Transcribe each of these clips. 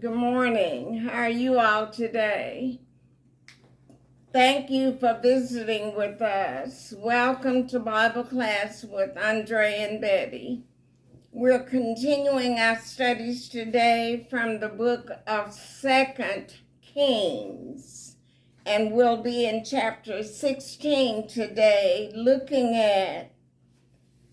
Good morning. How are you all today? Thank you for visiting with us. Welcome to Bible class with Andre and Betty. We're continuing our studies today from the book of 2 Kings. And we'll be in chapter 16 today, looking at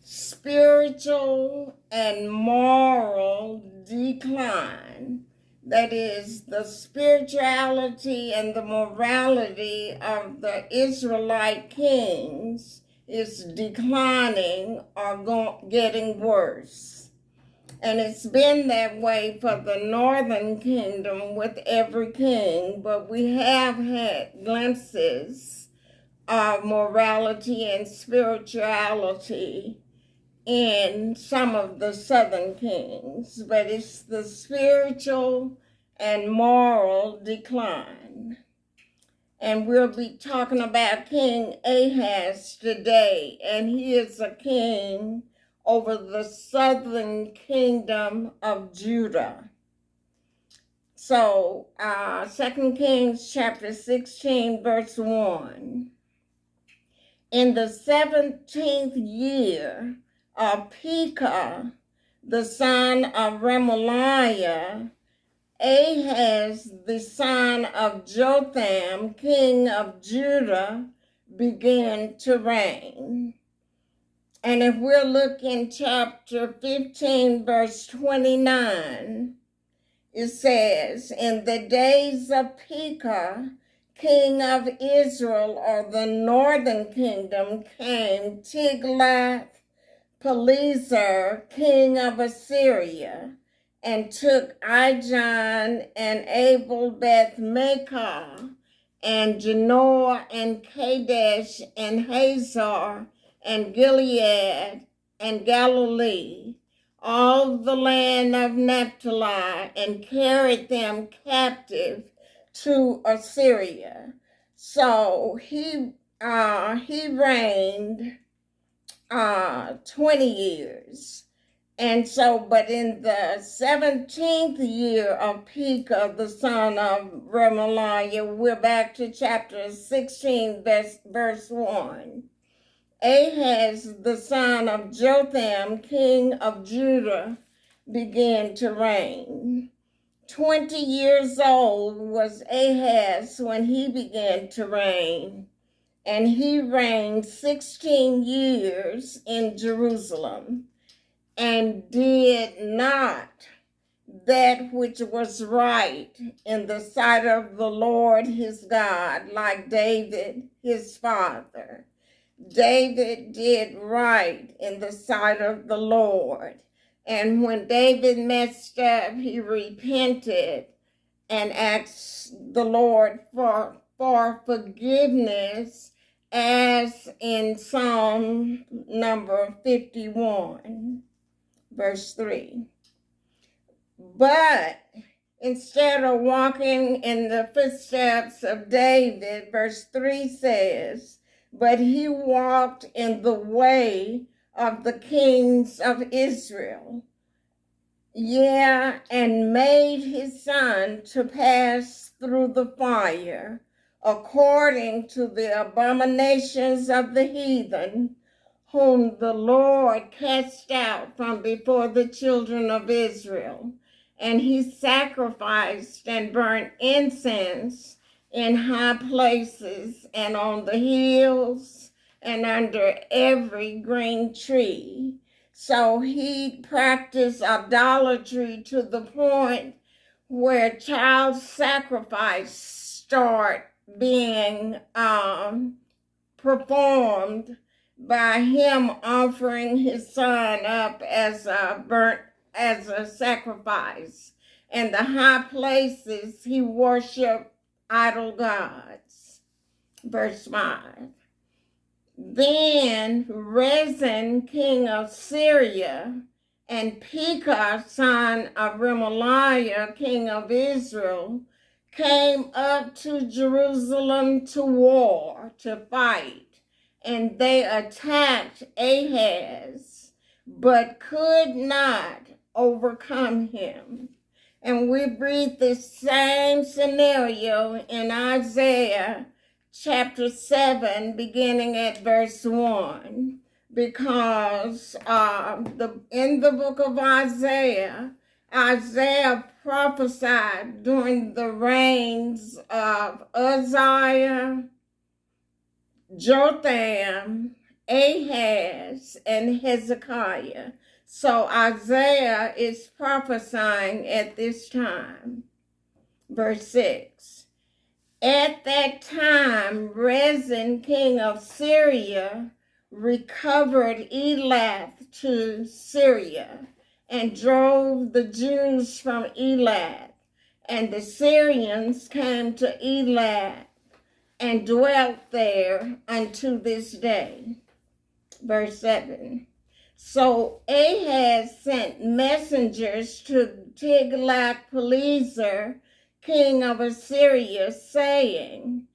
spiritual and moral decline. That is, the spirituality and the morality of the Israelite kings is declining or getting worse. And it's been that way for the northern kingdom with every king, but we have had glimpses of morality and spirituality in some of the southern kings, but it's the spiritual and moral decline. And we'll be talking about King Ahaz today, and he is a king over the southern kingdom of Judah. So, 2 Kings chapter 16, verse 1. In the 17th year of Pekah, the son of Remaliah, Ahaz, the son of Jotham, king of Judah, began to reign. And if we'll look in chapter 15, verse 29, it says, in the days of Pekah, king of Israel, or the northern kingdom, came Tiglath-Pileser, king of Assyria, and took Ijon and Abel-Beth-Maachah, and Janor and Kadesh and Hazor and Gilead and Galilee, all the land of Naphtali, and carried them captive to Assyria. So he reigned 20 years. And so, but in the 17th year of Pekah, the son of Remaliah, we're back to chapter 16, verse 1. Ahaz, the son of Jotham, king of Judah, began to reign. 20 years old was Ahaz when he began to reign, and he reigned 16 years in Jerusalem, and did not that which was right in the sight of the Lord his God, like David his father. David did right in the sight of the Lord. And when David messed up, he repented and asked the Lord for forgiveness, as in Psalm number 51, verse 3. But instead of walking in the footsteps of David, verse 3 says, but he walked in the way of the kings of Israel, and made his son to pass through the fire, according to the abominations of the heathen, whom the Lord cast out from before the children of Israel. And he sacrificed and burnt incense in high places and on the hills and under every green tree. So he practiced idolatry to the point where child sacrifice start being performed by him offering his son up as a sacrifice. And the high places he worshiped idol gods. Verse 5. Then Rezin, king of Syria, and Pekah, son of Remaliah, king of Israel, came up to Jerusalem to war, to fight, and they attacked Ahaz, but could not overcome him. And we read the same scenario in Isaiah chapter 7, beginning at verse 1. Because in the book of Isaiah, Isaiah prophesied during the reigns of Uzziah, Jotham, Ahaz, and Hezekiah. So Isaiah is prophesying at this time. Verse 6. At that time, Rezin, king of Syria, recovered Elath to Syria and drove the Jews from Elath. And the Syrians came to Elath and dwelt there unto this day. Verse 7. So Ahaz sent messengers to Tiglath-Pileser, king of Assyria, saying,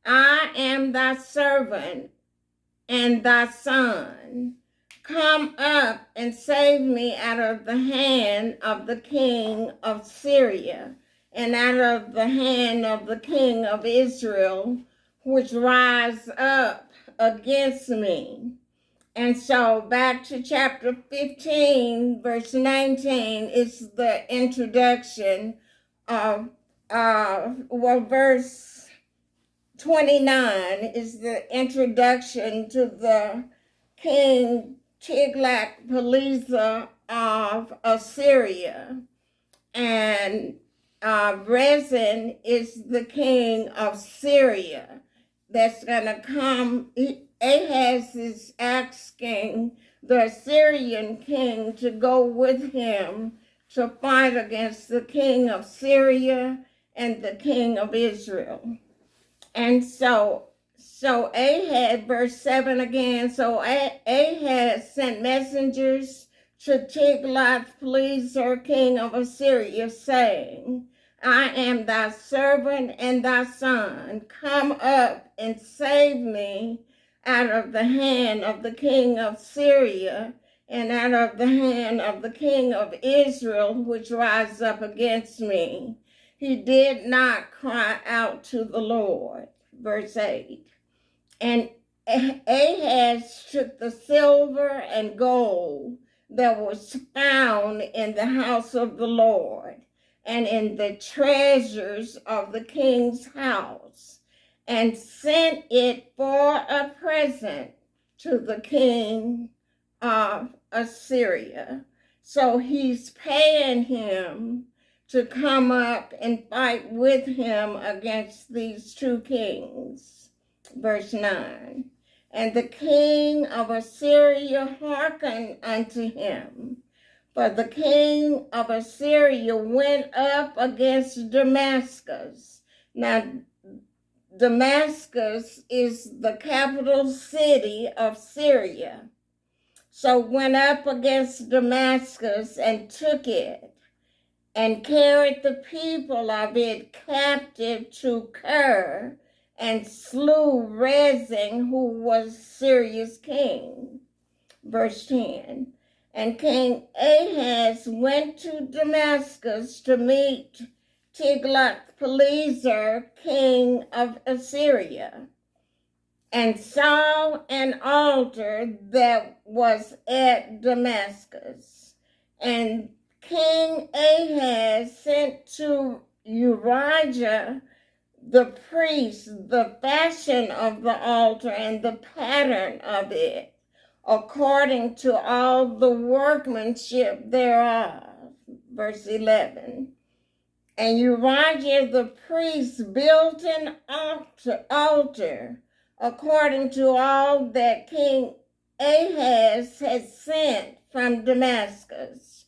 I am thy servant and thy son. Come up and save me out of the hand of the king of Syria and out of the hand of the king of Israel, which rise up against me. And so back to chapter 15, verse 19 is the introduction of, verse 29 is the introduction to the king Tiglath-Pileser of Assyria. And Rezin is the king of Syria that's going to come. Ahaz is asking the Assyrian king to go with him to fight against the king of Syria and the king of Israel. And so Ahaz, verse 7 again, so Ahaz sent messengers to Tiglath-Pileser, king of Assyria, saying, I am thy servant and thy son. Come up and save me out of the hand of the king of Syria and out of the hand of the king of Israel, which rise up against me. He did not cry out to the Lord. Verse 8. And Ahaz took the silver and gold that was found in the house of the Lord and in the treasures of the king's house, and sent it for a present to the king of Assyria. So he's paying him to come up and fight with him against these two kings. Verse 9. And the king of Assyria hearkened unto him. For the king of Assyria went up against Damascus. Now, Damascus is the capital city of Syria. So went up against Damascus and took it, and carried the people of it captive to Kir, and slew Rezin, who was Syria's king. Verse 10. And King Ahaz went to Damascus to meet Tiglath-Pileser, king of Assyria, and saw an altar that was at Damascus. And King Ahaz sent to Urijah the priest the fashion of the altar and the pattern of it, according to all the workmanship thereof. Verse 11. And Urijah the priest built an altar according to all that King Ahaz had sent from Damascus.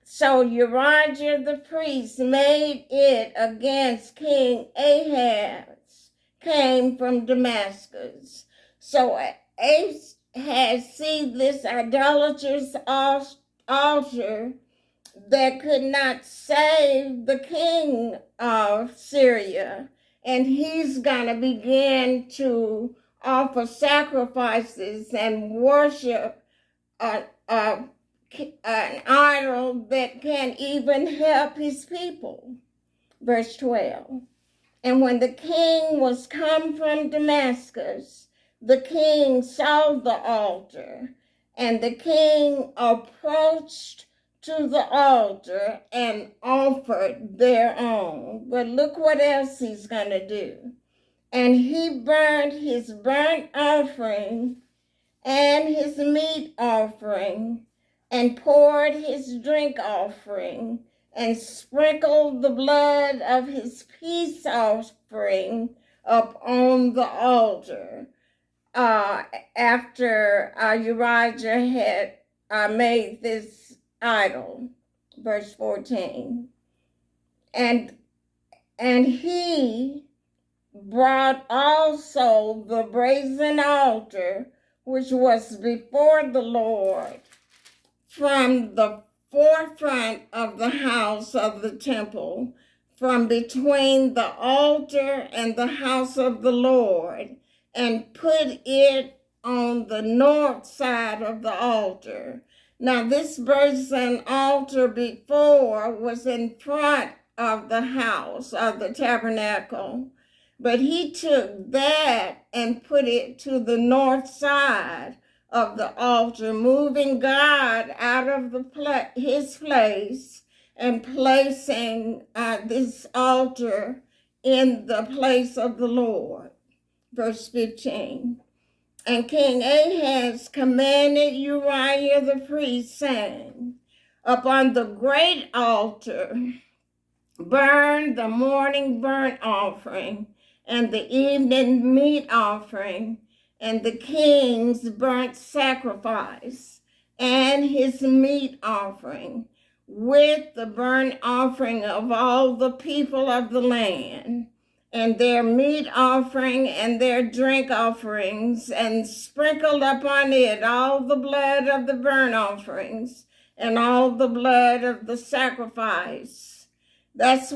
So Urijah the priest made it against King Ahaz, came from Damascus. So Ahaz seen this idolatrous altar that could not save the king of Syria. And he's going to begin to offer sacrifices and worship an idol that can't even help his people. Verse 12. And when the king was come from Damascus, the king saw the altar, and the king approached to the altar and offered thereon. But look what else he's going to do. And he burned his burnt offering and his meat offering, and poured his drink offering, and sprinkled the blood of his peace offering upon the altar. After Uriah had made this idol. Verse 14. And he brought also the brazen altar which was before the Lord from the forefront of the house of the temple, from between the altar and the house of the Lord, and put it on the north side of the altar. Now this brazen altar before was in front of the house of the tabernacle, but he took that and put it to the north side of the altar, moving God out of his place and placing this altar in the place of the Lord. Verse 15. And King Ahaz commanded Uriah the priest, saying, upon the great altar burn the morning burnt offering, and the evening meat offering, and the king's burnt sacrifice, and his meat offering, with the burnt offering of all the people of the land, and their meat offering and their drink offerings, and sprinkled upon it all the blood of the burnt offerings, and all the blood of the sacrifice. This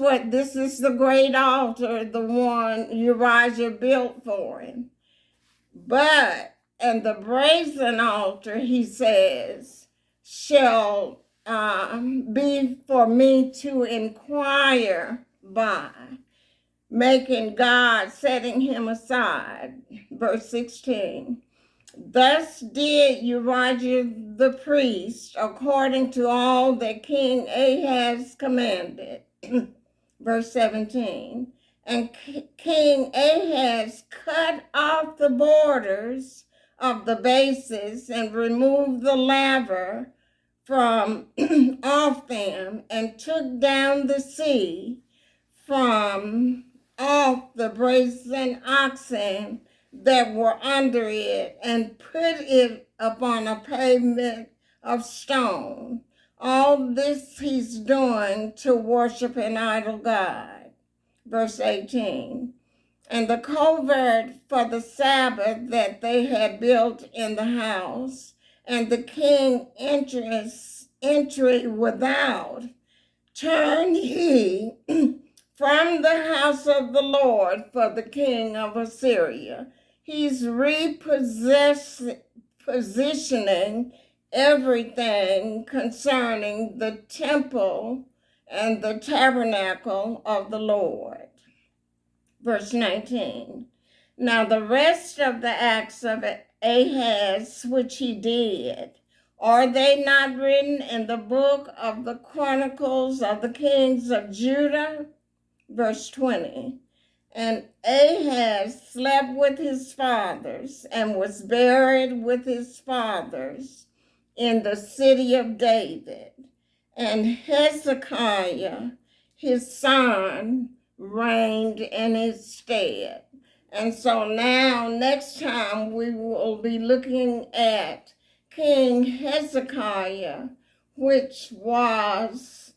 is the great altar, the one Uriah built for him. And the brazen altar, he says, shall be for me to inquire by, making God, setting him aside. Verse 16. Thus did Uriah the priest, according to all that King Ahaz commanded. Verse 17. And King Ahaz cut off the borders of the bases and removed the laver from off them, and took down the sea from off the brazen oxen that were under it, and put it upon a pavement of stone. All this he's doing to worship an idol god. Verse 18. And the covert for the Sabbath that they had built in the house, and the king entry without, turned he from the house of the Lord for the king of Assyria. He's repositioning everything concerning the temple and the tabernacle of the Lord. Verse 19. Now the rest of the acts of Ahaz which he did, are they not written in the book of the Chronicles of the Kings of Judah? Verse 20. And Ahaz slept with his fathers and was buried with his fathers in the city of David. And Hezekiah, his son, reigned in his stead. And so now, next time, we will be looking at King Hezekiah, which was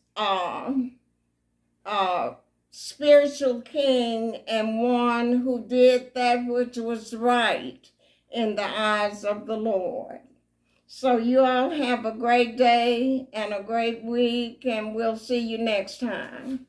spiritual king and one who did that which was right in the eyes of the Lord. So you all have a great day and a great week, and we'll see you next time.